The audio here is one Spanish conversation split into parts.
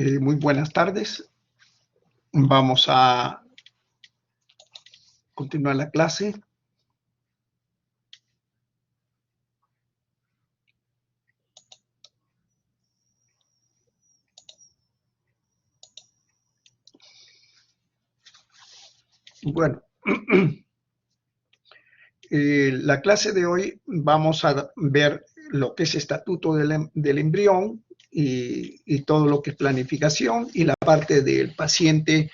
Muy buenas tardes. Vamos a continuar la clase. Bueno, la clase de hoy vamos a ver lo que es estatuto del embrión y todo lo que es planificación y la parte del paciente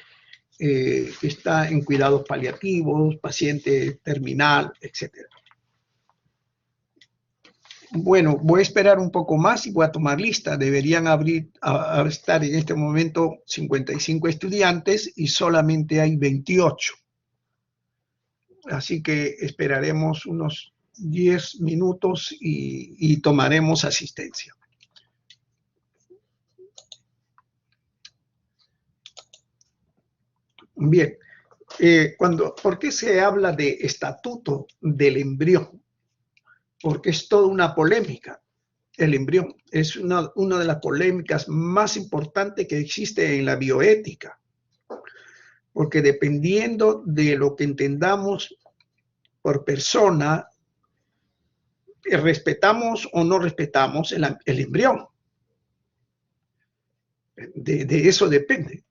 que está en cuidados paliativos, paciente terminal, etc. Bueno, voy a esperar un poco más y voy a tomar lista. Deberían estar en este momento 55 estudiantes y solamente hay 28. Así que esperaremos unos 10 minutos y tomaremos asistencia. Bien, ¿por qué se habla de estatuto del embrión? Porque es toda una polémica. El embrión es una de las polémicas más importantes que existe en la bioética. Porque dependiendo de lo que entendamos por persona, respetamos o no respetamos el embrión. De eso depende.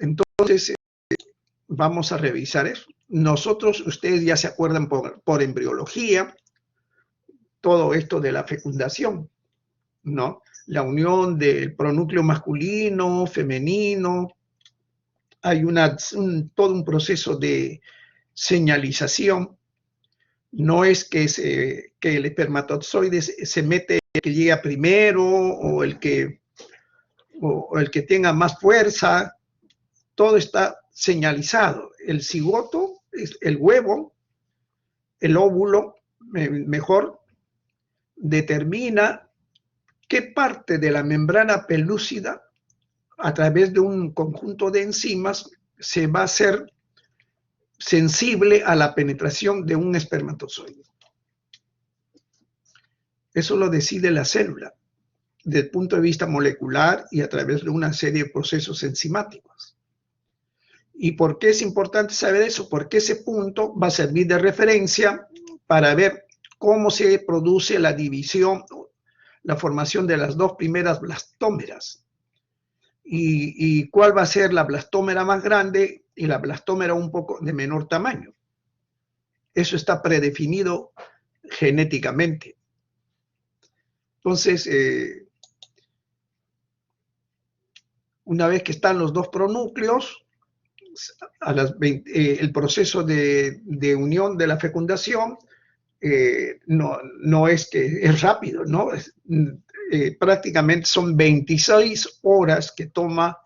Entonces, vamos a revisar eso. Nosotros, ustedes ya se acuerdan por embriología, todo esto de la fecundación, ¿no? La unión del pronúcleo masculino, femenino. Hay todo un proceso de señalización. No es que el espermatozoide se mete, el que llega primero o el que tenga más fuerza. Todo está señalizado. El cigoto, el huevo, el óvulo, mejor, determina qué parte de la membrana pelúcida, a través de un conjunto de enzimas, se va a hacer sensible a la penetración de un espermatozoide. Eso lo decide la célula, desde el punto de vista molecular y a través de una serie de procesos enzimáticos. ¿Y por qué es importante saber eso? Porque ese punto va a servir de referencia para ver cómo se produce la división, la formación de las dos primeras blastómeras. Y cuál va a ser la blastómera más grande y la blastómera un poco de menor tamaño. Eso está predefinido genéticamente. Entonces, una vez que están los dos pronúcleos, el proceso de unión de la fecundación no es que es rápido, ¿no? Prácticamente son 26 horas que toma,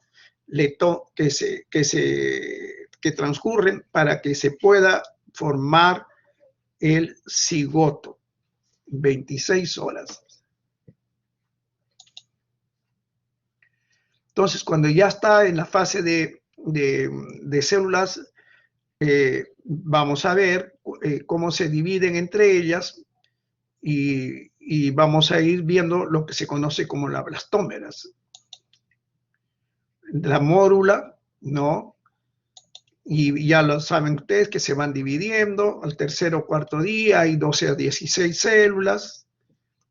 que transcurren para que se pueda formar el cigoto. 26 horas. Entonces, cuando ya está en la fase de células, vamos a ver cómo se dividen entre ellas y vamos a ir viendo lo que se conoce como las blastómeras. La mórula, ¿no? Y ya lo saben ustedes que se van dividiendo. Al tercer o cuarto día hay 12 a 16 células.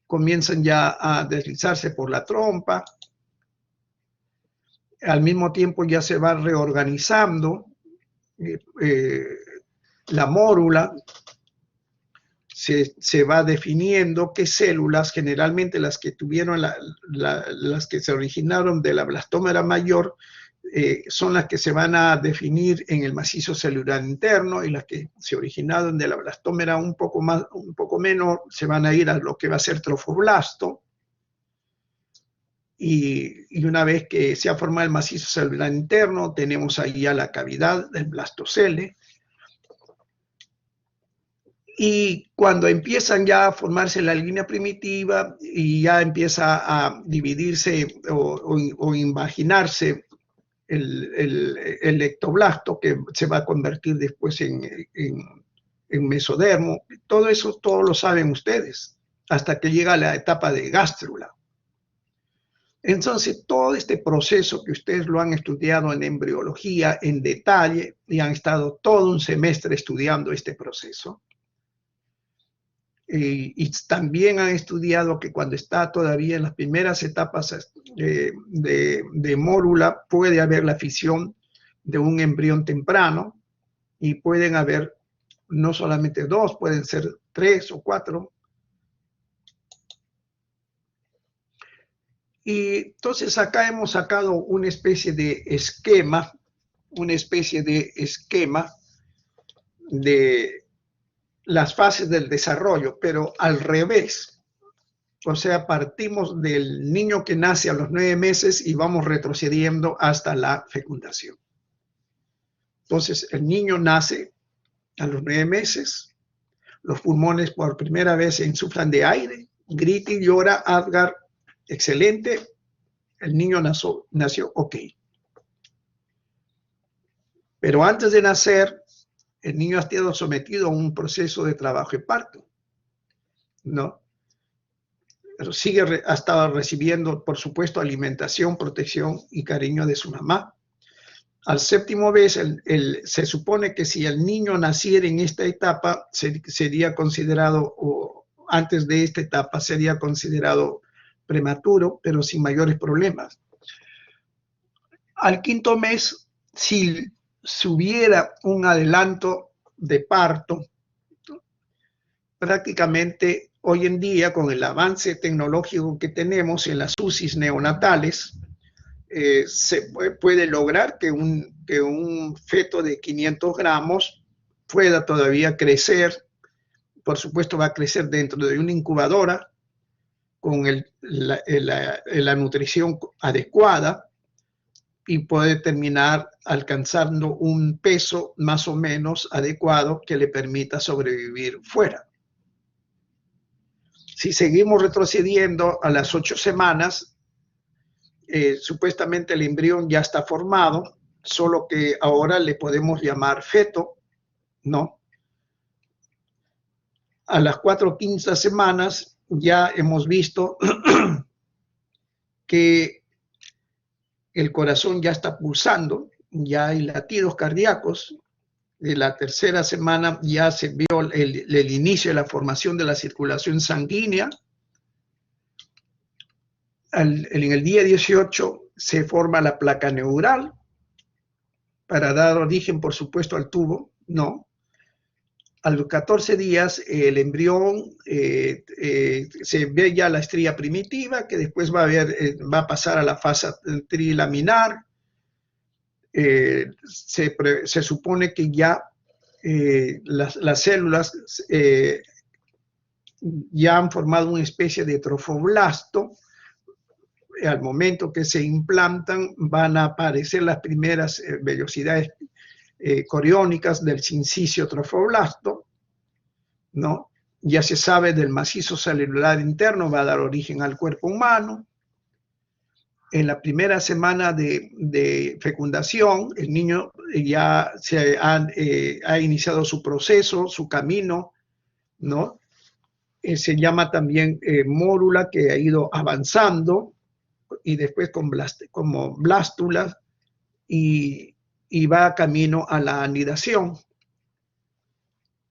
Comienzan ya a deslizarse por la trompa. Al mismo tiempo ya se va reorganizando la mórula. Se va definiendo qué células, generalmente las que tuvieron las que se originaron de la blastómera mayor, son las que se van a definir en el macizo celular interno, y las que se originaron de la blastómera un poco menor se van a ir a lo que va a ser trofoblasto. Y una vez que se ha formado el macizo celular interno, tenemos ahí ya la cavidad del blastocele. Y cuando empiezan ya a formarse la línea primitiva y ya empieza a dividirse o imaginarse el ectoblasto, que se va a convertir después en mesodermo, todo eso todo lo saben ustedes, hasta que llega la etapa de gástrula. Entonces, todo este proceso que ustedes lo han estudiado en embriología en detalle y han estado todo un semestre estudiando este proceso, y también han estudiado que cuando está todavía en las primeras etapas de mórula puede haber la fisión de un embrión temprano y pueden haber no solamente 2, pueden ser 3 o 4. Y entonces acá hemos sacado una especie de esquema de las fases del desarrollo, pero al revés. O sea, partimos del niño que nace a los 9 meses y vamos retrocediendo hasta la fecundación. Entonces, el niño nace a los 9 meses, los pulmones por primera vez se insuflan de aire, grita y llora, Apgar, excelente, el niño nació ok. Pero antes de nacer, el niño ha sido sometido a un proceso de trabajo y parto, ¿no? Pero ha estado recibiendo, por supuesto, alimentación, protección y cariño de su mamá. Al séptimo mes, se supone que si el niño naciera en esta etapa, sería considerado, o antes de esta etapa, sería considerado prematuro, pero sin mayores problemas. Al quinto mes, si hubiera un adelanto de parto, prácticamente hoy en día, con el avance tecnológico que tenemos en las UCIs neonatales, se puede lograr que un feto de 500 gramos pueda todavía crecer. Por supuesto, va a crecer dentro de una incubadora con la nutrición adecuada y puede terminar alcanzando un peso más o menos adecuado que le permita sobrevivir fuera. Si seguimos retrocediendo a las 8 semanas, supuestamente el embrión ya está formado, solo que ahora le podemos llamar feto, ¿no? A las 4 semanas ya hemos visto que el corazón ya está pulsando, ya hay latidos cardíacos. De la 3ª semana ya se vio el inicio de la formación de la circulación sanguínea. En el día 18 se forma la placa neural para dar origen, por supuesto, al tubo, ¿no? A los 14 días el embrión se ve ya la estría primitiva, que después va a pasar a la fase trilaminar. Se supone que ya las células ya han formado una especie de trofoblasto. Al momento que se implantan van a aparecer las primeras vellosidades coriónicas del sincicio trofoblasto, ¿no? Ya se sabe del macizo celular interno, va a dar origen al cuerpo humano. En la primera semana de fecundación, el niño ya ha iniciado su proceso, su camino, ¿no? Se llama también mórula, que ha ido avanzando, y después como blástulas, y va camino a la anidación.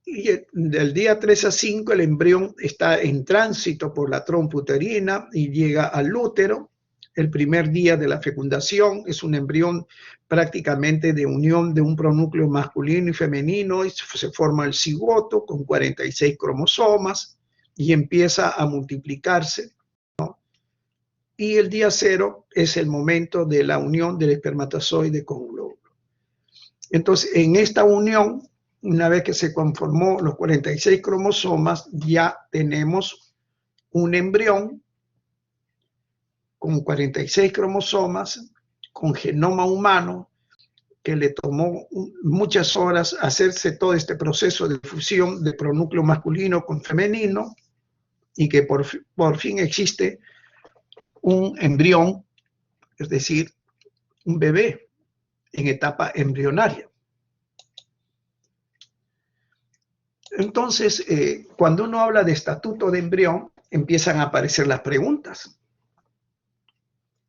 Y del día 3 a 5 el embrión está en tránsito por la trompa uterina y llega al útero. El primer día de la fecundación es un embrión prácticamente de unión de un pronúcleo masculino y femenino, y se forma el cigoto con 46 cromosomas y empieza a multiplicarse, ¿no? Y el día 0 es el momento de la unión del espermatozoide con un óvulo. Entonces, en esta unión, una vez que se conformó los 46 cromosomas, ya tenemos un embrión con 46 cromosomas, con genoma humano, que le tomó muchas horas hacerse todo este proceso de fusión de pronúcleo masculino con femenino, y que por fin existe un embrión, es decir, un bebé en etapa embrionaria. Entonces, cuando uno habla de estatuto de embrión, empiezan a aparecer las preguntas.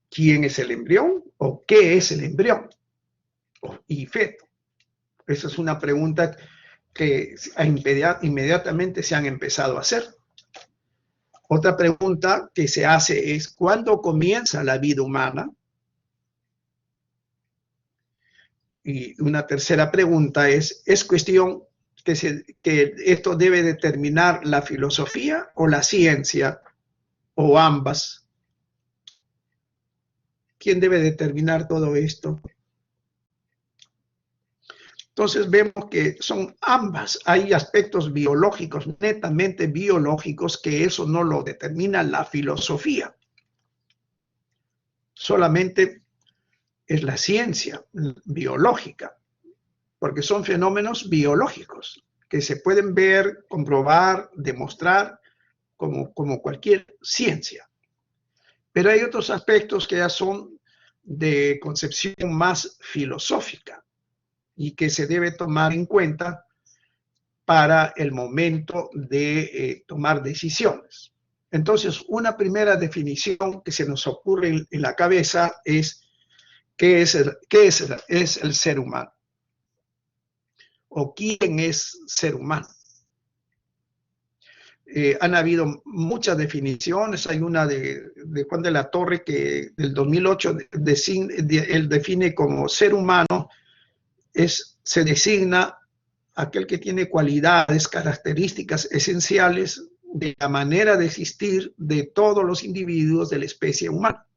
¿Quién es el embrión o qué es el embrión y feto? Esa es una pregunta que inmediatamente se han empezado a hacer. Otra pregunta que se hace es, ¿cuándo comienza la vida humana? Y una tercera pregunta ¿es cuestión que esto debe determinar la filosofía o la ciencia o ambas? ¿Quién debe determinar todo esto? Entonces vemos que son ambas. Hay aspectos biológicos, netamente biológicos, que eso no lo determina la filosofía. Solamente es la ciencia biológica, porque son fenómenos biológicos que se pueden ver, comprobar, demostrar como cualquier ciencia. Pero hay otros aspectos que ya son de concepción más filosófica y que se debe tomar en cuenta para el momento de tomar decisiones. Entonces, una primera definición que se nos ocurre en la cabeza es ¿qué es el ser humano? ¿O quién es ser humano? Han habido muchas definiciones. Hay una de Juan de la Torre que del 2008 él define como ser humano se designa aquel que tiene cualidades, características esenciales de la manera de existir de todos los individuos de la especie humana.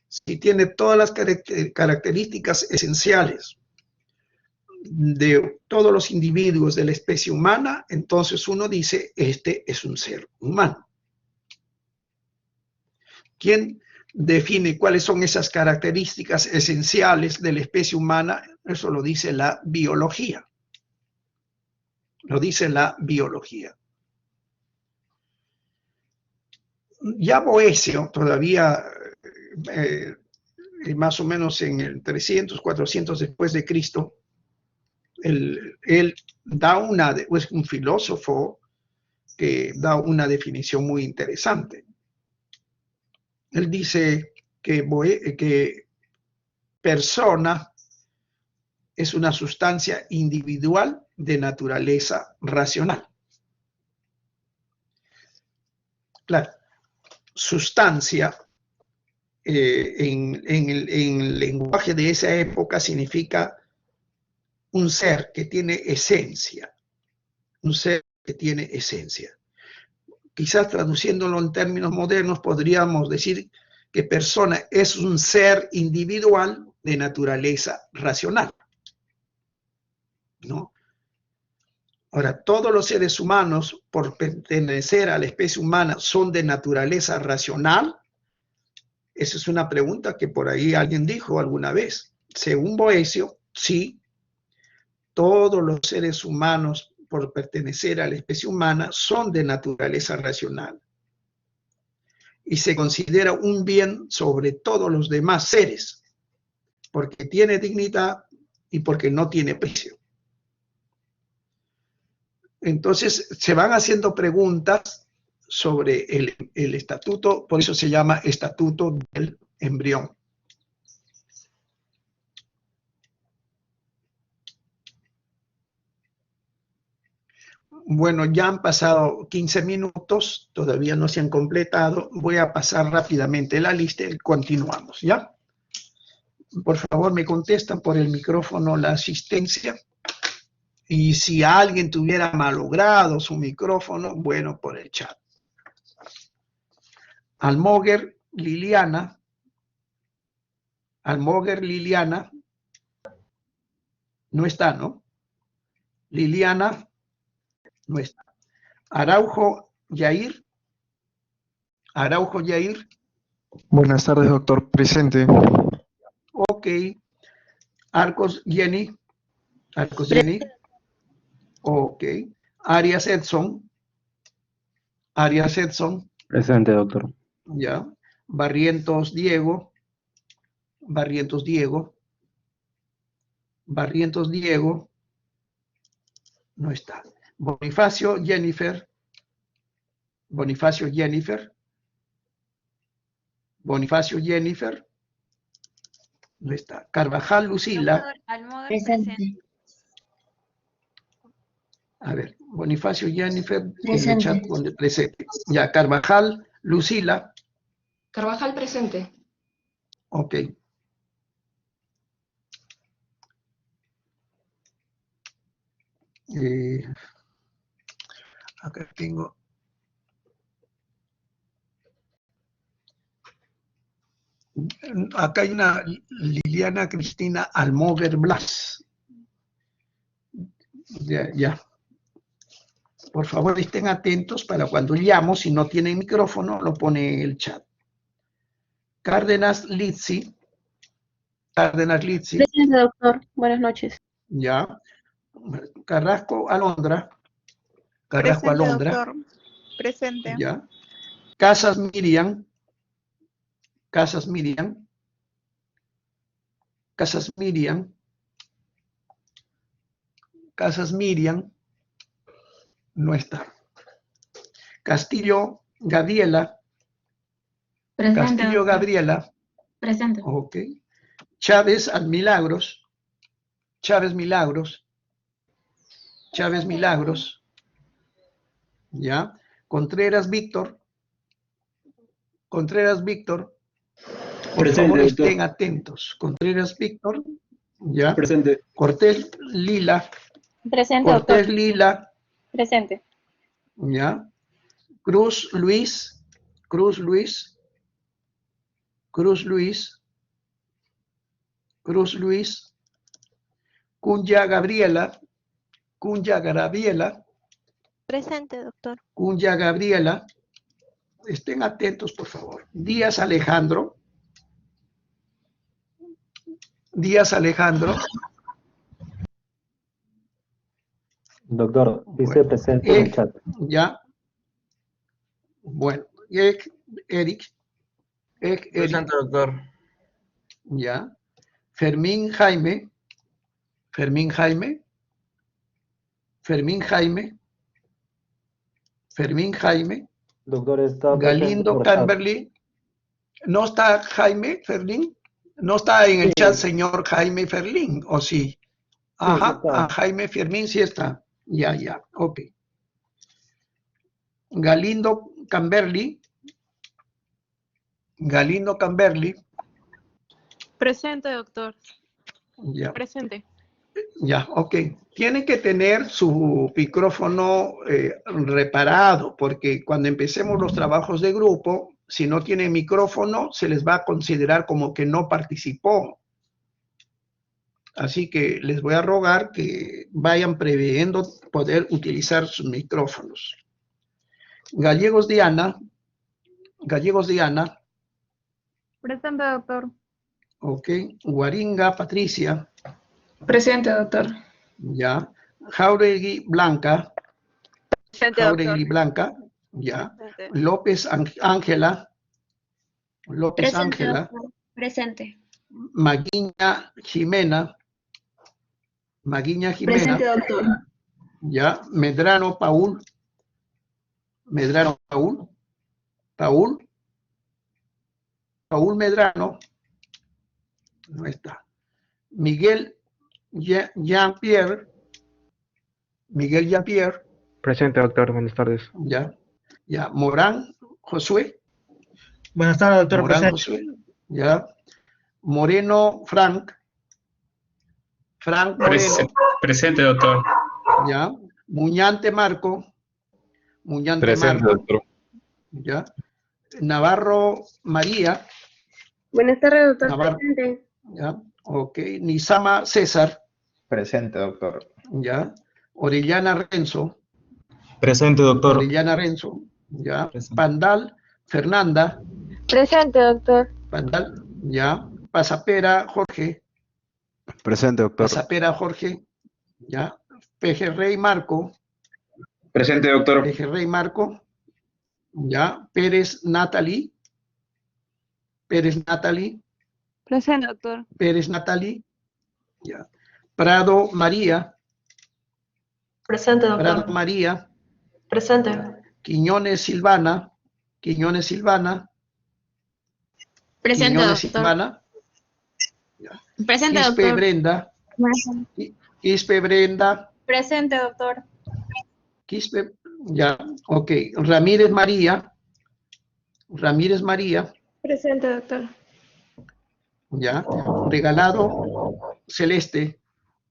Si tiene todas las características esenciales de todos los individuos de la especie humana, entonces uno dice, este es un ser humano. ¿Quién define cuáles son esas características esenciales de la especie humana? Eso lo dice la biología. Lo dice la biología. Ya Boecio, todavía más o menos en el 300, 400 después de Cristo, él da es un filósofo que da una definición muy interesante. Él dice que persona es una sustancia individual de naturaleza racional. Claro, sustancia en el lenguaje de esa época significa un ser que tiene esencia, un ser que tiene esencia. Quizás traduciéndolo en términos modernos podríamos decir que persona es un ser individual de naturaleza racional, ¿no? Ahora, todos los seres humanos, por pertenecer a la especie humana, son de naturaleza racional. Esa es una pregunta que por ahí alguien dijo alguna vez. Según Boecio, sí, todos los seres humanos, por pertenecer a la especie humana, son de naturaleza racional. Y se considera un bien sobre todos los demás seres, porque tiene dignidad y porque no tiene precio. Entonces se van haciendo preguntas sobre el estatuto, por eso se llama estatuto del embrión. Bueno, ya han pasado 15 minutos, todavía no se han completado. Voy a pasar rápidamente la lista y continuamos, ¿ya? Por favor, me contestan por el micrófono la asistencia. Y si alguien tuviera malogrado su micrófono, bueno, por el chat. Almoguer Liliana. Almoguer Liliana. No está, ¿no? Liliana. No está. Araujo Yair. Araujo Yair. Buenas tardes, doctor. Presente. Ok. Arcos Jenny. Arcos Jenny. Ok. Arias Edson. Arias Edson. Presente, doctor. Ya. Barrientos Diego. Barrientos Diego. Barrientos Diego. No está. Bonifacio Jennifer. Bonifacio Jennifer. Bonifacio Jennifer. ¿Dónde está? Carvajal Lucila. Doctor Almodóvar Presente. A ver, Bonifacio Jennifer, en el Presente. chat donde presente. Ya, Carvajal Lucila. Carvajal presente. Ok. Acá tengo. Acá hay una Liliana Cristina Almover Blas. Ya. Por favor, estén atentos para cuando llamo, si no tienen micrófono, lo pone en el chat. Cárdenas Lizzi. Cárdenas Lizzi. Presente, doctor. Buenas noches. Ya. Carrasco Alondra. Carrasco presente, Alondra. doctor. Presente. Ya. Casas Miriam. Casas Miriam. Casas Miriam. Casas Miriam. No está. Castillo Gabriela. Presente, Castillo doctor. Gabriela. Presente. Ok. Chávez Milagros. Chávez Milagros. Chávez Milagros. Ya. Contreras Víctor. Contreras Víctor. Por Presente, favor, doctor. estén atentos. Contreras Víctor. Ya. Presente. Cortés Lila. Presente, Cortés doctor. Lila. Presente. Ya. Cruz Luis. Cruz Luis. Cruz Luis. Cruz Luis. Cunya Gabriela. Cunya Gabriela. Presente, doctor. Cunya Gabriela. Estén atentos, por favor. Díaz Alejandro. Díaz Alejandro. Doctor, dice Bueno, presente en el chat. Ya. Bueno. Eric. Presente, doctor. Ya. Fermín Jaime. Fermín Jaime. Fermín Jaime. Fermín Jaime. Doctor, está Galindo por chat. Camberly. ¿No está Jaime Ferlín? ¿No está en el Sí. chat señor Jaime Ferlín? ¿O sí? Ajá, sí está. Jaime Fermín sí está. Ya, ok. Galindo Camberly. Galindo Camberly. Presente, doctor. Ya, Presente. ok. Tienen que tener su micrófono reparado, porque cuando empecemos los trabajos de grupo, si no tiene micrófono, se les va a considerar como que no participó. Así que les voy a rogar que vayan previendo poder utilizar sus micrófonos. Gallegos Diana. Gallegos Diana. Presente, doctor. Ok. Guaringa Patricia. Presente, doctor. Ya. Jauregui Blanca. Presente, Jauregui Blanca. Ya. López Ángela. López Presente, Ángela. doctor. Presente. Maguiña Jimena. Maguiña Jimena. Presente, doctor. Ya. Medrano Paul. Medrano Paul. Paul. Paul Medrano. No está. Miguel Jean-Pierre. Miguel Jean-Pierre. Presente, doctor. Buenas tardes. Ya. Morán Josué. Buenas tardes, doctor. Morán Presente. Josué. Ya. Moreno Frank. Frank Moreno. Presente, doctor. Ya. Muñante Marco. Muñante Presente, Marco. doctor. Ya. Navarro María. Buenas tardes, doctor. Navarro. Presente. Ya. Ok. Nizama César. Presente, doctor. Ya. Orellana Renzo. Presente, doctor. Orellana Renzo. Ya. Presente. Pandal Fernanda. Presente, doctor. Pandal. Ya. Pasapera Jorge. Presente, doctor. Pasapera Jorge. Ya. Pejerrey Marco. Presente, doctor. Pejerrey Marco. Ya. Pérez Natalie. Pérez Natalie. Presente, doctor. Pérez Natalie. Ya. Prado María. Presente, Prado María. Presente. Quiñones Silvana. Quiñones Silvana. Presente, Quiñones doctor. Ivana. Presente, Quispe doctor. Brenda. Quispe Brenda. Presente, doctor. Quispe, ya, ok. Ramírez María. Ramírez María. Presente, doctor. Ya. Regalado Celeste.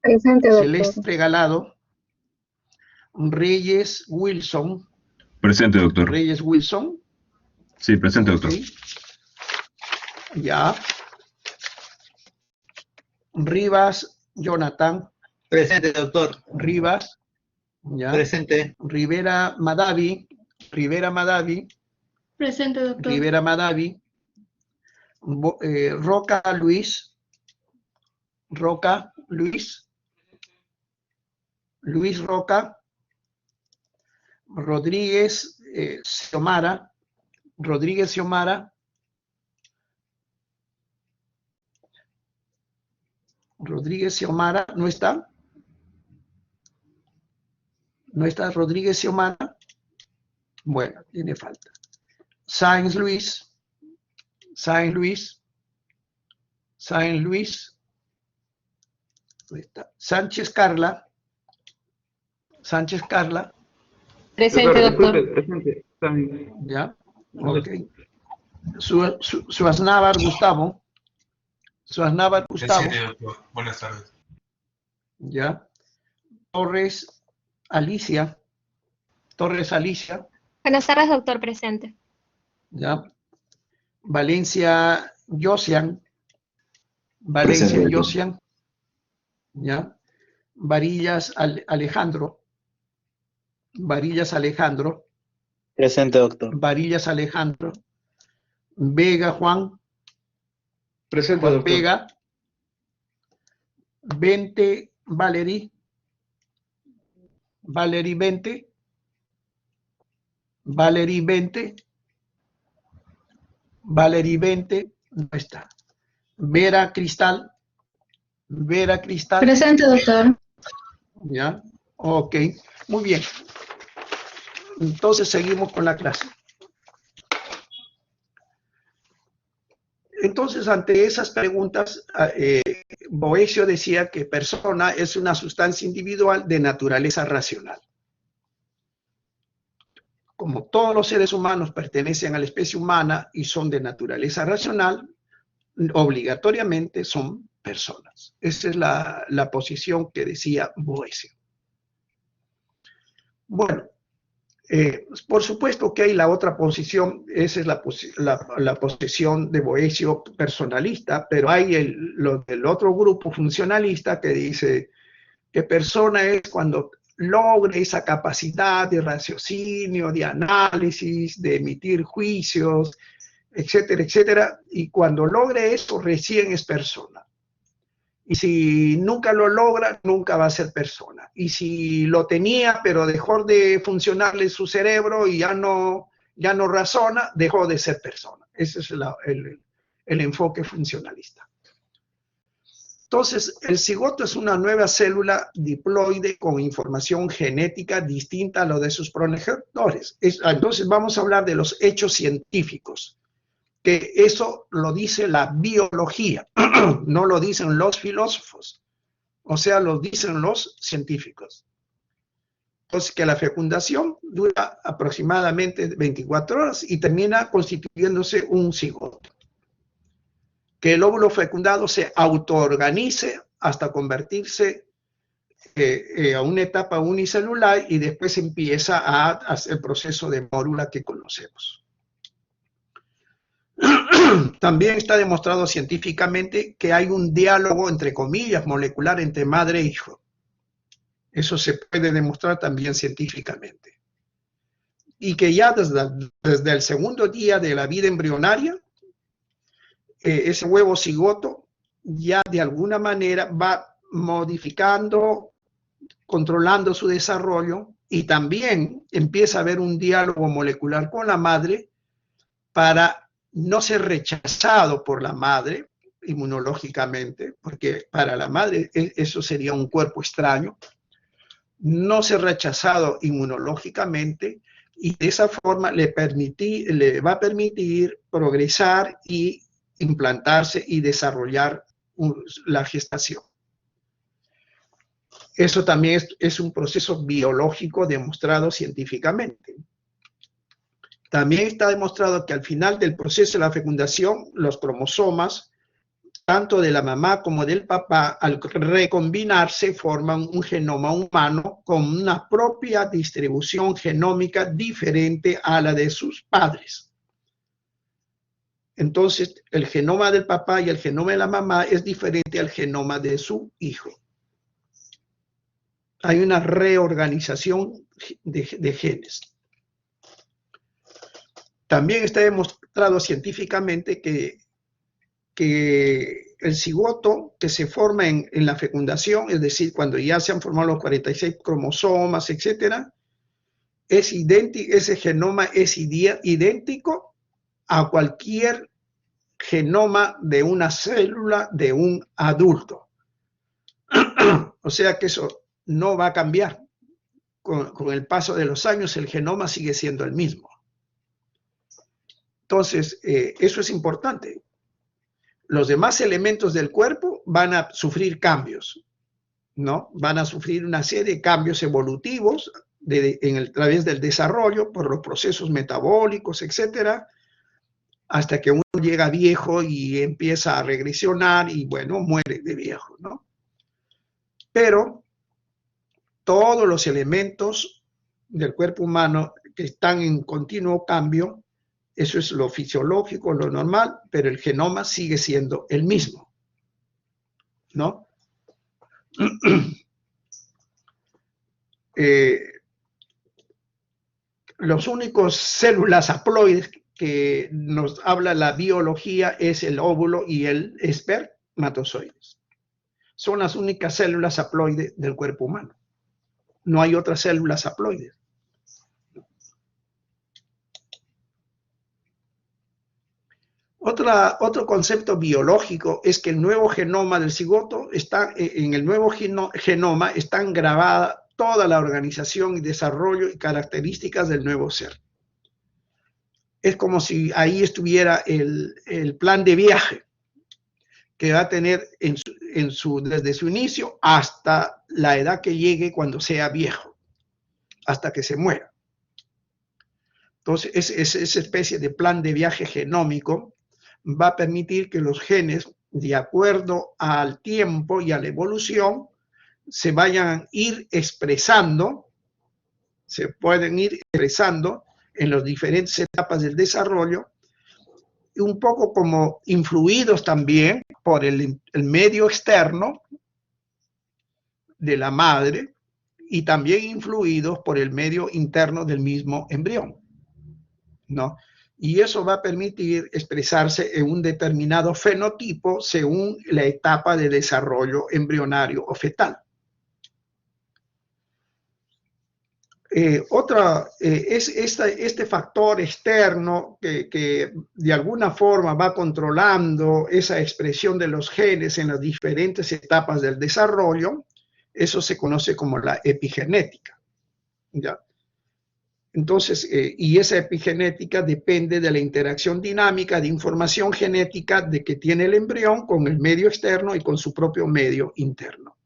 Presente, Celeste Regalado. Reyes Wilson. Presente, doctor. Reyes Wilson. Sí, presente, doctor. Ok. Ya. Rivas Jonathan. Presente, doctor. Rivas. Ya. Presente. Rivera Madavi. Rivera Madavi. Presente, doctor. Rivera Madavi. Roca Luis. Roca Luis. Luis Roca. Rodríguez Xiomara. Rodríguez Xiomara. Rodríguez Xiomara, ¿no está? ¿No está Rodríguez Xiomara? Bueno, tiene falta. Sáenz Luis. Sáenz Luis. Sáenz Luis. ¿Dónde está? Sánchez Carla. Sánchez Carla. Presente, doctor. Presente. Está bien. Ya. Ok. Suaznávar Gustavo. Suaznávar Gustavo. doctor. Buenas tardes. Ya. Torres Alicia. Torres Alicia. Buenas tardes, doctor. Presente. Ya. Valencia Josian. Valencia Presente, doctor. Josian. Ya. Varillas Alejandro. Varillas Alejandro. Presente, doctor. Varillas Alejandro. Vega Juan. Presente, Juan doctor. Vega. Vente Valerie. Valerie Vente. Valerie Vente. Valerie Vente. No está. Vera Cristal. Vera Cristal. Presente, doctor. Ya. Ok. Muy bien. Entonces seguimos con la clase. Entonces, ante esas preguntas, Boecio decía que persona es una sustancia individual de naturaleza racional. Como todos los seres humanos pertenecen a la especie humana y son de naturaleza racional, obligatoriamente son personas. Esa es la posición que decía Boecio. Bueno, por supuesto que hay la otra posición, esa es la posición de Boecio personalista, pero hay el otro grupo funcionalista que dice que persona es cuando logre esa capacidad de raciocinio, de análisis, de emitir juicios, etcétera, etcétera, y cuando logre eso recién es persona. Y si nunca lo logra, nunca va a ser persona. Y si lo tenía, pero dejó de funcionarle su cerebro y ya no razona, dejó de ser persona. Ese es el enfoque funcionalista. Entonces, el cigoto es una nueva célula diploide con información genética distinta a lo de sus progenitores. Entonces, vamos a hablar de los hechos científicos, que eso lo dice la biología, no lo dicen los filósofos, o sea, lo dicen los científicos. Entonces, que la fecundación dura aproximadamente 24 horas y termina constituyéndose un cigoto. Que el óvulo fecundado se autoorganice hasta convertirse a una etapa unicelular y después empieza a hacer el proceso de mórula que conocemos. También está demostrado científicamente que hay un diálogo, entre comillas, molecular entre madre e hijo. Eso se puede demostrar también científicamente. Y que ya desde el segundo día de la vida embrionaria, ese huevo cigoto ya de alguna manera va modificando, controlando su desarrollo y también empieza a haber un diálogo molecular con la madre para no ser rechazado por la madre inmunológicamente, porque para la madre eso sería un cuerpo extraño, no ser rechazado inmunológicamente y de esa forma le va a permitir progresar y implantarse y desarrollar la gestación. Eso también es un proceso biológico demostrado científicamente. También está demostrado que al final del proceso de la fecundación, los cromosomas, tanto de la mamá como del papá, al recombinarse, forman un genoma humano con una propia distribución genómica diferente a la de sus padres. Entonces, el genoma del papá y el genoma de la mamá es diferente al genoma de su hijo. Hay una reorganización de genes. También está demostrado científicamente que el cigoto que se forma en la fecundación, es decir, cuando ya se han formado los 46 cromosomas, etc., ese genoma es idéntico a cualquier genoma de una célula de un adulto. O sea que eso no va a cambiar. Con el paso de los años, el genoma sigue siendo el mismo. Entonces, eso es importante. Los demás elementos del cuerpo van a sufrir cambios, ¿no? Van a sufrir una serie de cambios evolutivos a través del desarrollo, por los procesos metabólicos, etcétera, hasta que uno llega viejo y empieza a regresionar y, bueno, muere de viejo, ¿no? Pero todos los elementos del cuerpo humano que están en continuo cambio, eso es lo fisiológico, lo normal, pero el genoma sigue siendo el mismo, ¿no? Los únicos células haploides que nos habla la biología es el óvulo y el espermatozoides. Son las únicas células haploides del cuerpo humano. No hay otras células haploides. Otro concepto biológico es que el nuevo genoma del cigoto en el nuevo genoma están grabadas toda la organización y desarrollo y características del nuevo ser. Es como si ahí estuviera el plan de viaje que va a tener desde su inicio hasta la edad que llegue cuando sea viejo, hasta que se muera. Entonces, esa especie de plan de viaje genómico va a permitir que los genes, de acuerdo al tiempo y a la evolución, se vayan a ir expresando, se pueden ir expresando en las diferentes etapas del desarrollo, y un poco como influidos también por el medio externo de la madre y también influidos por el medio interno del mismo embrión, ¿no? Y eso va a permitir expresarse en un determinado fenotipo según la etapa de desarrollo embrionario o fetal. Este factor externo que de alguna forma va controlando esa expresión de los genes en las diferentes etapas del desarrollo, eso se conoce como la epigenética, ¿ya? Entonces, y esa epigenética depende de la interacción dinámica de información genética que tiene el embrión con el medio externo y con su propio medio interno.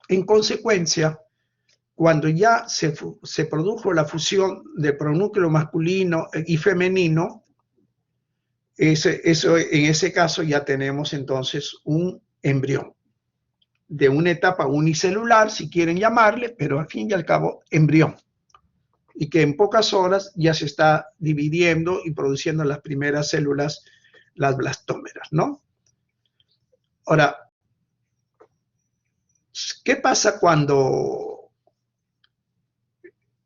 En consecuencia, cuando ya se produjo la fusión del pronúcleo masculino y femenino, en ese caso ya tenemos entonces un embrión de una etapa unicelular, si quieren llamarle, pero al fin y al cabo embrión, y que en pocas horas ya se está dividiendo y produciendo las primeras células, las blastómeras, ¿no? Ahora, ¿qué pasa cuando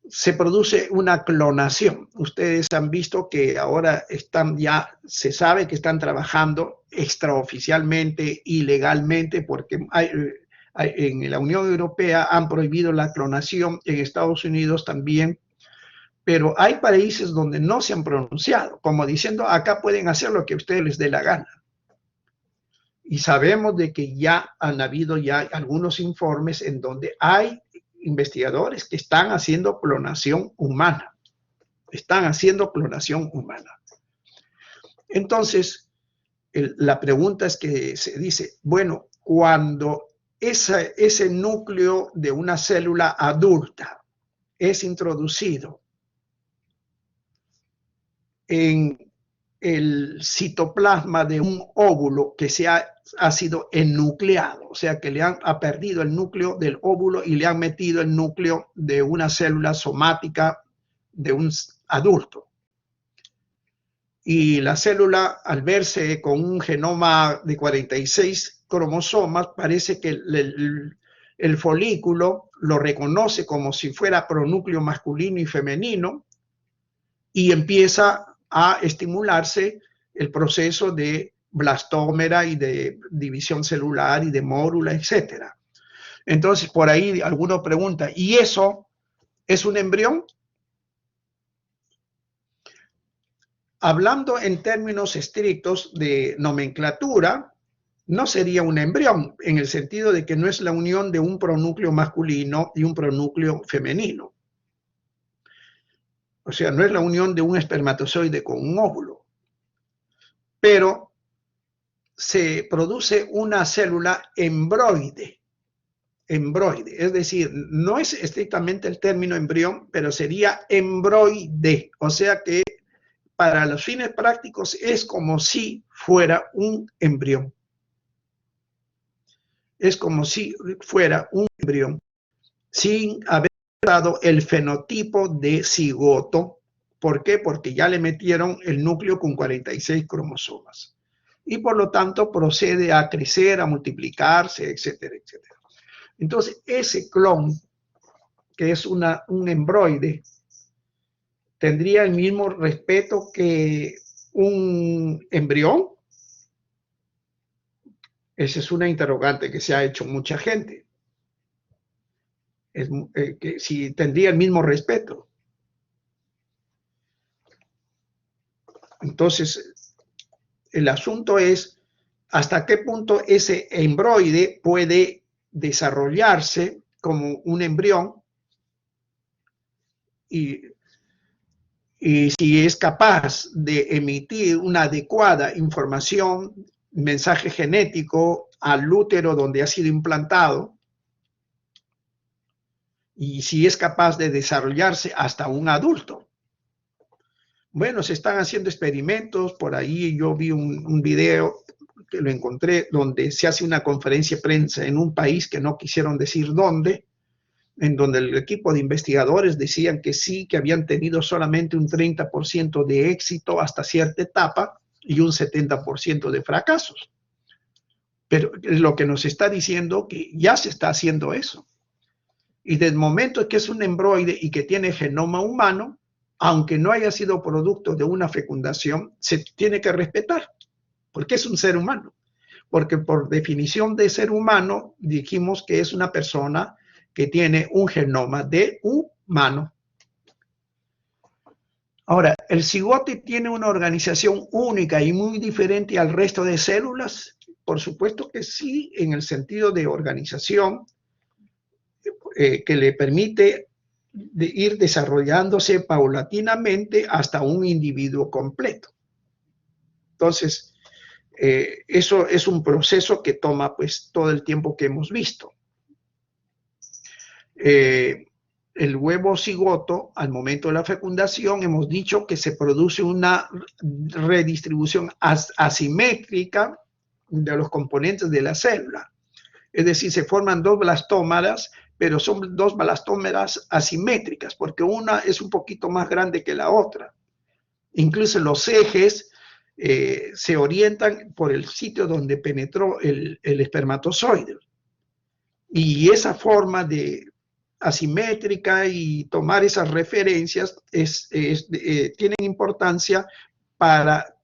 se produce una clonación? Ustedes han visto que ahora se sabe que están trabajando extraoficialmente y legalmente, porque en la Unión Europea han prohibido la clonación, en Estados Unidos también, pero hay países donde no se han pronunciado, como diciendo, acá pueden hacer lo que a ustedes les dé la gana. Y sabemos de que ya han habido algunos informes en donde hay investigadores que están haciendo clonación humana. Están haciendo clonación humana. Entonces, la pregunta es que se dice, bueno, cuando ese núcleo de una célula adulta es introducido en el citoplasma de un óvulo que ha sido enucleado, o sea que ha perdido el núcleo del óvulo y le han metido el núcleo de una célula somática de un adulto. Y la célula, al verse con un genoma de 46 cromosomas, parece que el folículo lo reconoce como si fuera pronúcleo masculino y femenino y empieza a estimularse el proceso de blastómera y de división celular y de mórula, etc. Entonces, por ahí alguno pregunta, ¿y eso es un embrión? Hablando en términos estrictos de nomenclatura, no sería un embrión, en el sentido de que no es la unión de un pronúcleo masculino y un pronúcleo femenino. O sea, no es la unión de un espermatozoide con un óvulo. Pero se produce una célula embroide. Embroide, es decir, no es estrictamente el término embrión, pero sería embroide. O sea que para los fines prácticos es como si fuera un embrión. Es como si fuera un embrión, sin haber dado el fenotipo de cigoto. ¿Por qué? Porque ya le metieron el núcleo con 46 cromosomas. Y por lo tanto procede a crecer, a multiplicarse, etcétera, etcétera. Entonces, ese clon, que es un embroide, ¿tendría el mismo respeto que un embrión? Esa es una interrogante que se ha hecho mucha gente. Que si tendría el mismo respeto. Entonces, el asunto es hasta qué punto ese embroide puede desarrollarse como un embrión y si es capaz de emitir una adecuada información, mensaje genético al útero donde ha sido implantado, y si es capaz de desarrollarse hasta un adulto. Bueno, se están haciendo experimentos, por ahí yo vi un video que lo encontré, donde se hace una conferencia de prensa en un país que no quisieron decir dónde, en donde el equipo de investigadores decían que sí, que habían tenido solamente un 30% de éxito hasta cierta etapa y un 70% de fracasos. Pero lo que nos está diciendo que ya se está haciendo eso. Y desde el momento que es un embroide y que tiene genoma humano, aunque no haya sido producto de una fecundación, se tiene que respetar, porque es un ser humano. Porque por definición de ser humano, dijimos que es una persona que tiene un genoma de humano. Ahora, ¿el cigote tiene una organización única y muy diferente al resto de células? Por supuesto que sí, en el sentido de organización, que le permite ir desarrollándose paulatinamente hasta un individuo completo. Entonces, eso es un proceso que toma pues todo el tiempo que hemos visto. El huevo cigoto, al momento de la fecundación, hemos dicho que se produce una redistribución asimétrica de los componentes de la célula. Es decir, se forman dos blastómeras, pero son dos blastómeras asimétricas, porque una es un poquito más grande que la otra. Incluso los ejes se orientan por el sitio donde penetró el espermatozoide. Y esa forma de asimétrica y tomar esas referencias tienen importancia para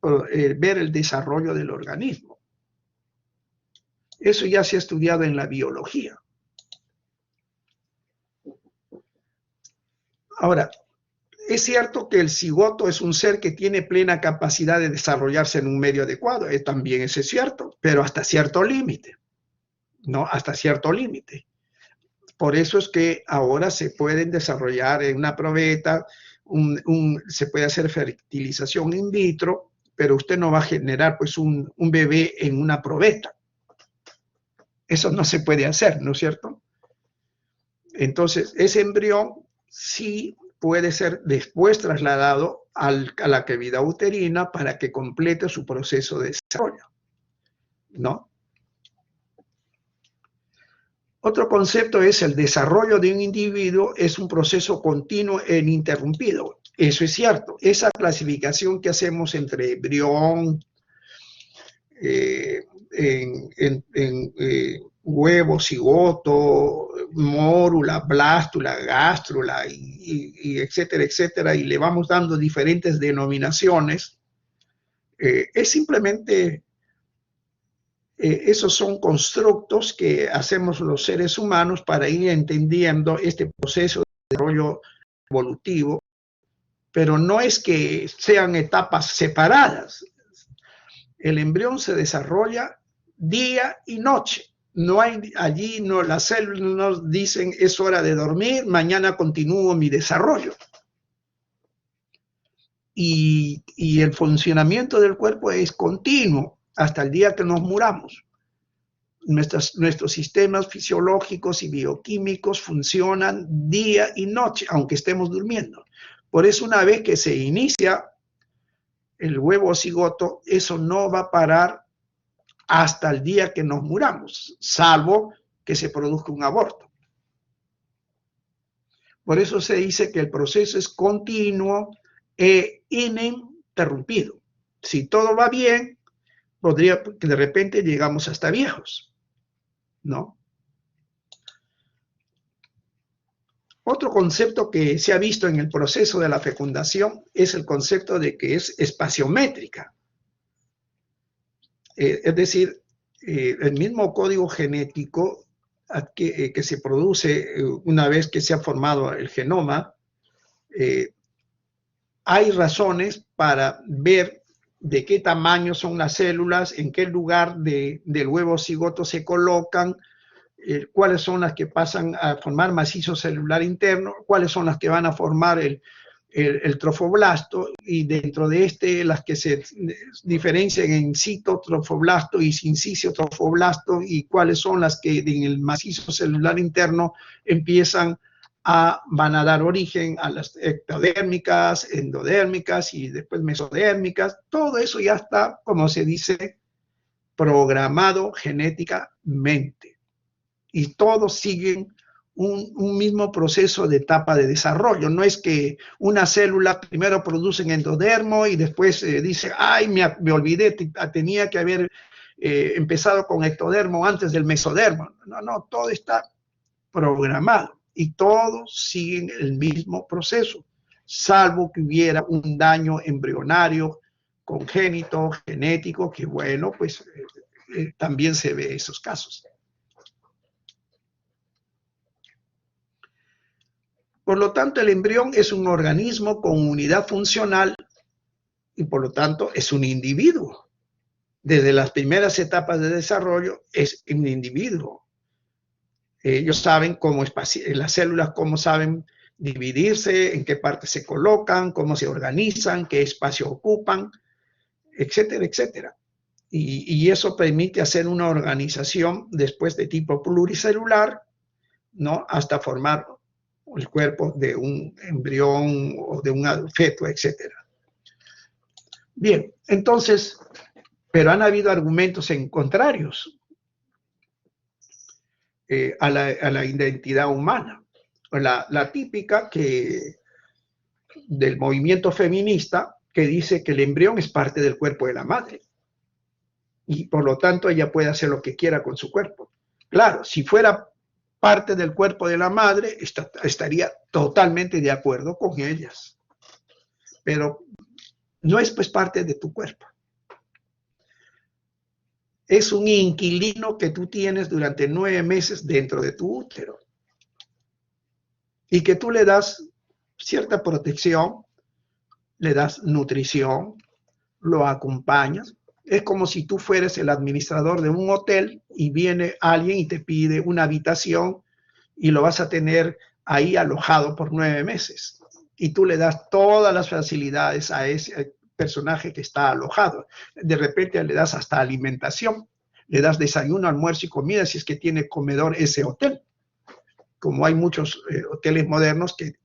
ver el desarrollo del organismo. Eso ya se ha estudiado en la biología. Ahora, es cierto que el cigoto es un ser que tiene plena capacidad de desarrollarse en un medio adecuado, también eso es cierto, pero hasta cierto límite, ¿no? Hasta cierto límite. Por eso es que ahora se pueden desarrollar en una probeta, se puede hacer fertilización in vitro, pero usted no va a generar pues un bebé en una probeta. Eso no se puede hacer, ¿no es cierto? Entonces, ese embrión sí puede ser después trasladado a la cavidad uterina para que complete su proceso de desarrollo, ¿no? Otro concepto es el desarrollo de un individuo es un proceso continuo e ininterrumpido. Eso es cierto. Esa clasificación que hacemos entre embrión, huevo, cigoto, mórula, blástula, gástrula, y etcétera, etcétera, y le vamos dando diferentes denominaciones, es simplemente, esos son constructos que hacemos los seres humanos para ir entendiendo este proceso de desarrollo evolutivo, pero no es que sean etapas separadas. El embrión se desarrolla día y noche. No hay allí, no, las células nos dicen es hora de dormir, mañana continúo mi desarrollo. Y el funcionamiento del cuerpo es continuo hasta el día que nos muramos. Nuestros sistemas fisiológicos y bioquímicos funcionan día y noche, aunque estemos durmiendo. Por eso una vez que se inicia el huevo cigoto, eso no va a parar hasta el día que nos muramos, salvo que se produzca un aborto. Por eso se dice que el proceso es continuo e ininterrumpido. Si todo va bien, podría que de repente llegamos hasta viejos, ¿no? Otro concepto que se ha visto en el proceso de la fecundación es el concepto de que es espaciométrica. Es decir, el mismo código genético que se produce una vez que se ha formado el genoma, hay razones para ver de qué tamaño son las células, en qué lugar del huevo cigoto se colocan, cuáles son las que pasan a formar macizo celular interno, cuáles son las que van a formar el trofoblasto, y dentro de las que se diferencian en citotrofoblasto y sincicio trofoblasto, y cuáles son las que en el macizo celular interno van a dar origen a las ectodérmicas, endodérmicas y después mesodérmicas. Todo eso ya está, como se dice, programado genéticamente. Y todos siguen un mismo proceso de etapa de desarrollo. No es que una célula primero produce en endodermo y después dice, ay, me olvidé, tenía que haber empezado con ectodermo antes del mesodermo. No, todo está programado y todos siguen el mismo proceso, salvo que hubiera un daño embrionario, congénito, genético, que bueno, pues también se ve esos casos. Por lo tanto, el embrión es un organismo con unidad funcional y por lo tanto es un individuo. Desde las primeras etapas de desarrollo es un individuo. Ellos saben cómo las células, cómo saben dividirse, en qué partes se colocan, cómo se organizan, qué espacio ocupan, etcétera, etcétera. Y eso permite hacer una organización después de tipo pluricelular, ¿no? Hasta formar el cuerpo de un embrión o de un feto, etc. Bien, entonces, pero han habido argumentos en contrarios a la identidad humana. La típica del movimiento feminista que dice que el embrión es parte del cuerpo de la madre y por lo tanto ella puede hacer lo que quiera con su cuerpo. Claro, si fuera parte del cuerpo de la madre, estaría totalmente de acuerdo con ellas. Pero no es pues parte de tu cuerpo. Es un inquilino que tú tienes durante 9 meses dentro de tu útero. Y que tú le das cierta protección, le das nutrición, lo acompañas. Es como si tú fueras el administrador de un hotel y viene alguien y te pide una habitación y lo vas a tener ahí alojado por 9 meses. Y tú le das todas las facilidades a ese personaje que está alojado. De repente le das hasta alimentación, le das desayuno, almuerzo y comida si es que tiene comedor ese hotel. Como hay muchos hoteles modernos que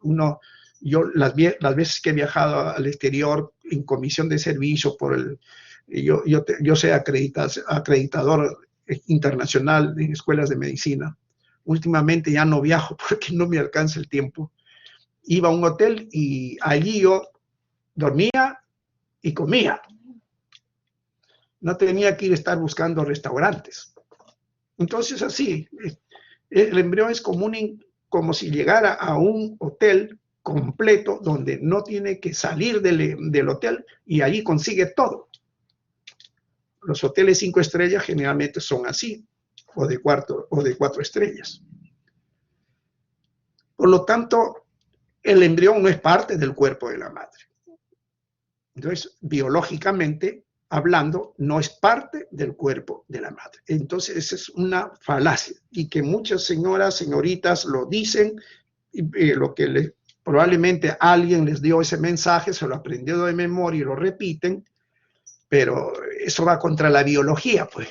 yo las veces que he viajado al exterior en comisión de servicio yo soy acreditador internacional en escuelas de medicina. Últimamente ya no viajo porque no me alcanza el tiempo. Iba a un hotel y allí yo dormía y comía. No tenía que ir a estar buscando restaurantes. Entonces así, el embrión es como si llegara a un hotel completo donde no tiene que salir del hotel y allí consigue todo. Los hoteles 5 estrellas generalmente son así, o de 4 estrellas. Por lo tanto, el embrión no es parte del cuerpo de la madre. Entonces, biológicamente hablando, no es parte del cuerpo de la madre. Entonces, esa es una falacia y que muchas señoritas lo dicen, lo que probablemente alguien les dio ese mensaje, se lo aprendió de memoria y lo repiten, pero eso va contra la biología, pues,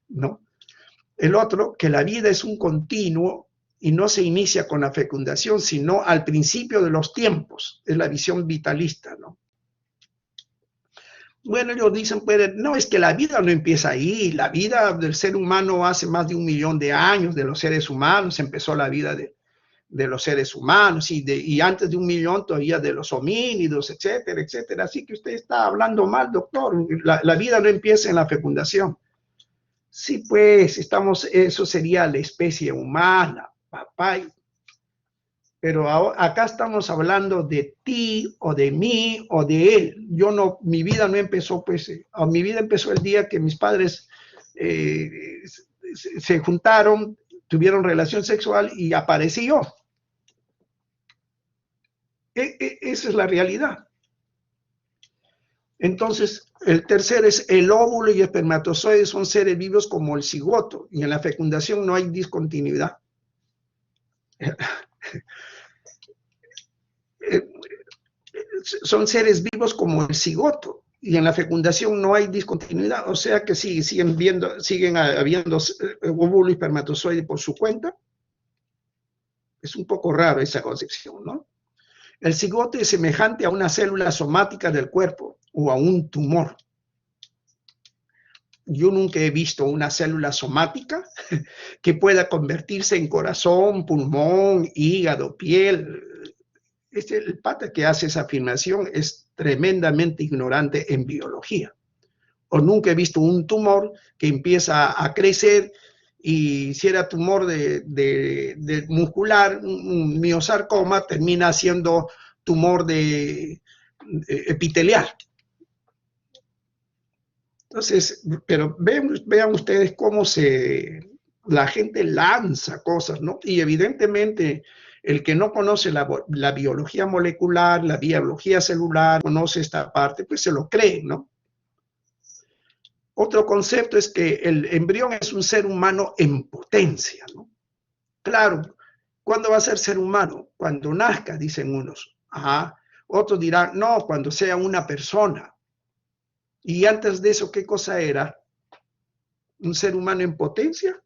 ¿no? El otro, que la vida es un continuo y no se inicia con la fecundación, sino al principio de los tiempos, es la visión vitalista, ¿no? Bueno, ellos dicen, pues, no, es que la vida no empieza ahí, la vida del ser humano hace más de 1 millón de años, de los seres humanos, empezó la vida de los seres humanos, y antes de 1 millón todavía de los homínidos, etcétera, etcétera. Así que usted está hablando mal, doctor, la vida no empieza en la fecundación. Sí, pues, eso sería la especie humana, papá. Pero acá estamos hablando de ti, o de mí, o de él. Mi vida no empezó, pues, mi vida empezó el día que mis padres se juntaron, tuvieron relación sexual y aparecí yo. Esa es la realidad. Entonces, el tercero es el óvulo y el espermatozoide son seres vivos como el cigoto, y en la fecundación no hay discontinuidad. Son seres vivos como el cigoto, y en la fecundación no hay discontinuidad, o sea que siguen habiendo óvulo y espermatozoide por su cuenta. Es un poco raro esa concepción, ¿no? El cigoto es semejante a una célula somática del cuerpo o a un tumor. Yo nunca he visto una célula somática que pueda convertirse en corazón, pulmón, hígado, piel. El pata que hace esa afirmación es tremendamente ignorante en biología. O nunca he visto un tumor que empieza a crecer, y si era tumor de muscular, un miosarcoma, termina siendo tumor epitelial. Entonces, pero vean ustedes cómo la gente lanza cosas, ¿no? Y evidentemente el que no conoce la biología molecular, la biología celular, conoce esta parte, pues se lo cree, ¿no? Otro concepto es que el embrión es un ser humano en potencia, ¿no? Claro, ¿cuándo va a ser humano? Cuando nazca, dicen unos. Ajá. Otros dirán, no, cuando sea una persona. Y antes de eso, ¿qué cosa era? ¿Un ser humano en potencia?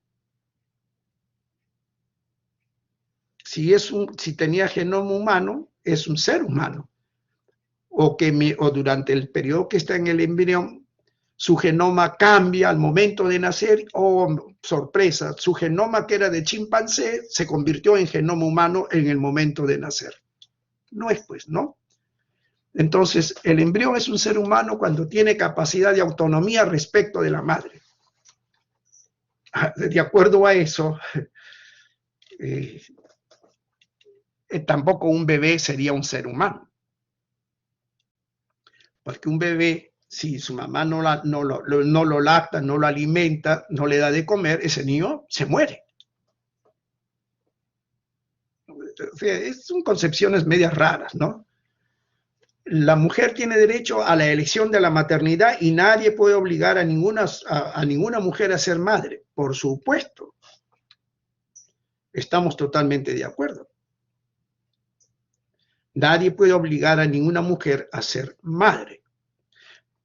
Si tenía genoma humano, es un ser humano. O durante el periodo que está en el embrión, su genoma cambia al momento de nacer, sorpresa, su genoma que era de chimpancé se convirtió en genoma humano en el momento de nacer. No es, pues, ¿no? Entonces, el embrión es un ser humano cuando tiene capacidad de autonomía respecto de la madre. De acuerdo a eso, tampoco un bebé sería un ser humano. Porque un bebé, si su mamá no lo lacta, no lo alimenta, no le da de comer, ese niño se muere. O sea, son concepciones medias raras, ¿no? La mujer tiene derecho a la elección de la maternidad y nadie puede obligar a ninguna mujer a ser madre, por supuesto. Estamos totalmente de acuerdo. Nadie puede obligar a ninguna mujer a ser madre.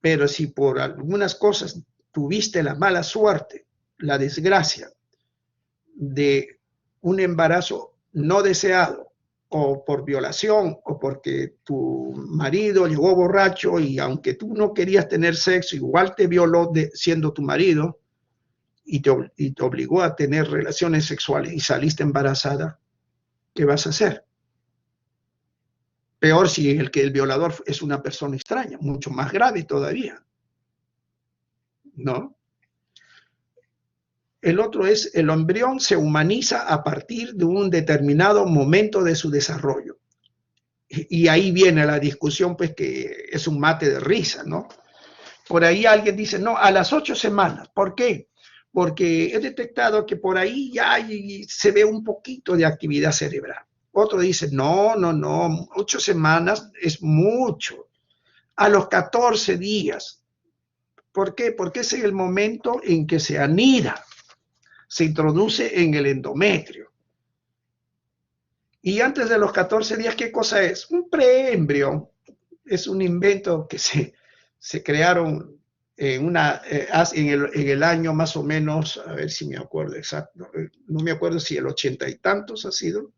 Pero si por algunas cosas tuviste la mala suerte, la desgracia de un embarazo no deseado, o por violación, o porque tu marido llegó borracho y aunque tú no querías tener sexo, igual te violó siendo tu marido y te obligó a tener relaciones sexuales y saliste embarazada, ¿qué vas a hacer? Peor si el violador es una persona extraña, mucho más grave todavía, ¿no? El otro es, el embrión se humaniza a partir de un determinado momento de su desarrollo. Y ahí viene la discusión, pues, que es un mate de risa, ¿no? Por ahí alguien dice, no, a las 8 semanas. ¿Por qué? Porque he detectado que por ahí ya se ve un poquito de actividad cerebral. Otro dice, no, 8 semanas es mucho. A los 14 días. ¿Por qué? Porque ese es el momento en que se anida, se introduce en el endometrio. Y antes de los 14 días, ¿qué cosa es? Un preembrión. Es un invento que se crearon en el año más o menos, a ver si me acuerdo exacto, no me acuerdo si el 80 y tantos ha sido,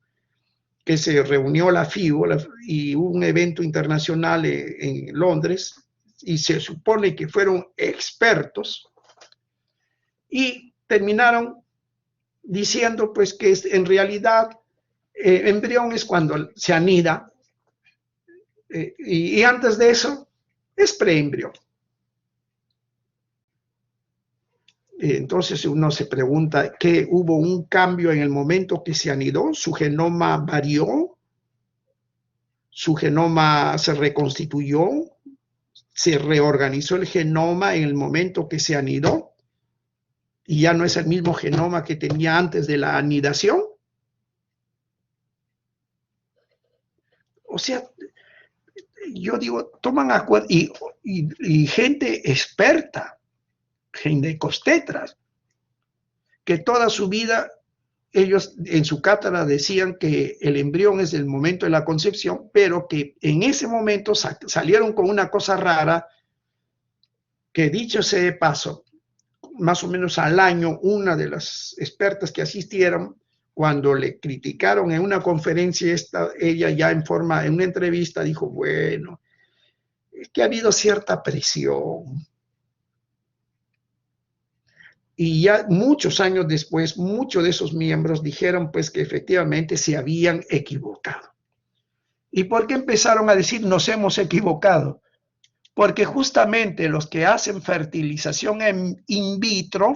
que se reunió la FIBO y hubo un evento internacional en Londres, y se supone que fueron expertos, y terminaron diciendo pues que en realidad embrión es cuando se anida, y antes de eso es preembrión. Entonces uno se pregunta que hubo un cambio en el momento que se anidó, su genoma varió, su genoma se reconstituyó, se reorganizó el genoma en el momento que se anidó y ya no es el mismo genoma que tenía antes de la anidación. O sea, yo digo, toman acuerdo y gente experta, ginecostetras, que toda su vida ellos en su cátedra decían que el embrión es el momento de la concepción, pero que en ese momento salieron con una cosa rara, que dicho sea de paso, más o menos al año, una de las expertas que asistieron, cuando le criticaron en una conferencia, ella ya en una entrevista dijo, bueno, es que ha habido cierta presión. Y ya muchos años después, muchos de esos miembros dijeron pues que efectivamente se habían equivocado. ¿Y por qué empezaron a decir nos hemos equivocado? Porque justamente los que hacen fertilización in vitro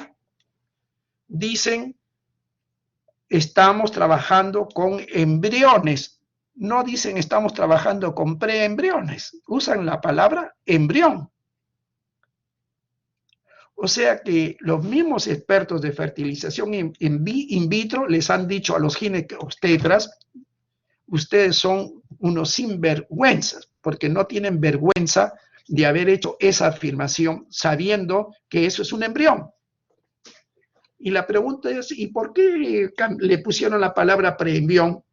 dicen estamos trabajando con embriones. No dicen estamos trabajando con preembriones. Usan la palabra embrión. O sea que los mismos expertos de fertilización in vitro les han dicho a los ginecobstetras, ustedes son unos sinvergüenzas, porque no tienen vergüenza de haber hecho esa afirmación sabiendo que eso es un embrión. Y la pregunta es, ¿y por qué le pusieron la palabra preembrión?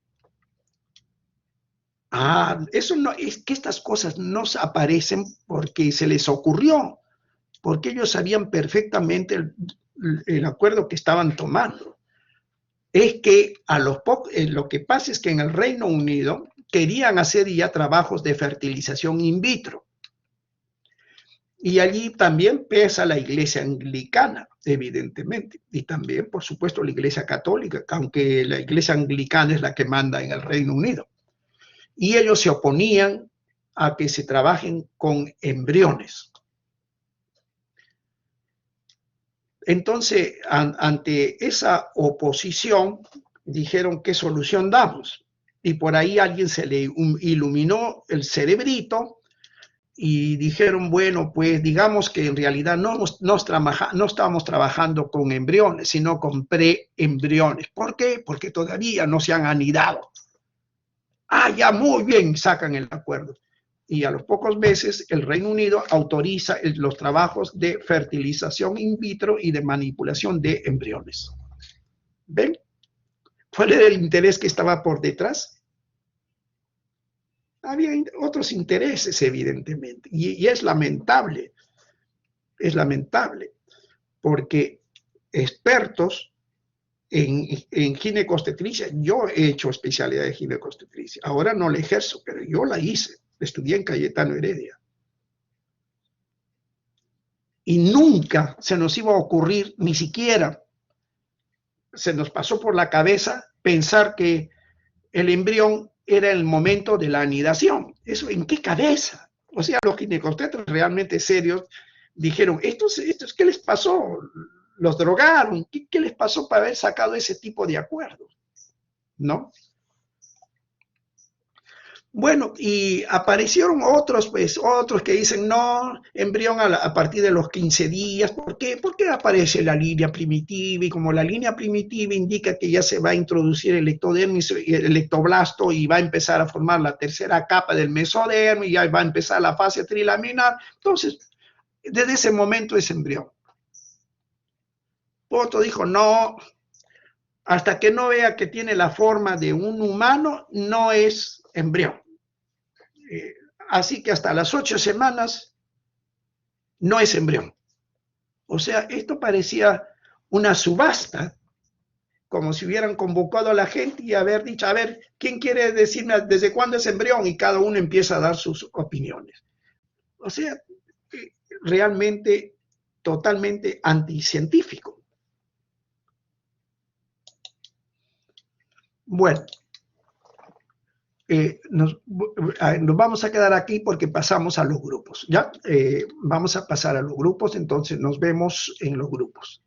Eso no, es que estas cosas no aparecen porque se les ocurrió, porque ellos sabían perfectamente el acuerdo que estaban tomando. Es que lo que pasa es que en el Reino Unido querían hacer ya trabajos de fertilización in vitro. Y allí también pesa la iglesia anglicana, evidentemente, y también, por supuesto, la iglesia católica, aunque la iglesia anglicana es la que manda en el Reino Unido. Y ellos se oponían a que se trabajen con embriones. Entonces, ante esa oposición, dijeron, ¿qué solución damos? Y por ahí a alguien se le iluminó el cerebrito y dijeron, bueno, pues digamos que en realidad no estamos trabajando con embriones, sino con preembriones. ¿Por qué? Porque todavía no se han anidado. Ya muy bien, sacan el acuerdo. Y a los pocos meses el Reino Unido autoriza los trabajos de fertilización in vitro y de manipulación de embriones. ¿Ven? ¿Cuál era el interés que estaba por detrás? Había otros intereses, evidentemente, y es lamentable, porque expertos en ginecobstetricia, yo he hecho especialidad de ginecobstetricia, ahora no la ejerzo, pero yo la hice, estudié en Cayetano Heredia. Y nunca se nos iba a ocurrir, ni siquiera se nos pasó por la cabeza pensar que el embrión era el momento de la anidación. ¿Eso en qué cabeza? O sea, los ginecobstetras realmente serios dijeron, ¿estos qué les pasó? ¿Los drogaron? ¿Qué les pasó para haber sacado ese tipo de acuerdos? ¿No? Bueno, y aparecieron otros, pues, otros que dicen, no, embrión a partir de los 15 días. ¿Por qué? Porque aparece la línea primitiva, y como la línea primitiva indica que ya se va a introducir el ectodermis, el ectoblasto, y va a empezar a formar la tercera capa del mesodermo, y ya va a empezar la fase trilaminar. Entonces, desde ese momento es embrión. Otro dijo, no, hasta que no vea que tiene la forma de un humano, no es embrión. Así que hasta las 8 semanas no es embrión. O sea, esto parecía una subasta, como si hubieran convocado a la gente y haber dicho, a ver, ¿quién quiere decirme desde cuándo es embrión? Y cada uno empieza a dar sus opiniones. O sea, realmente totalmente anticientífico. Bueno, nos vamos a quedar aquí porque pasamos a los grupos, ¿ya? Vamos a pasar a los grupos, entonces nos vemos en los grupos.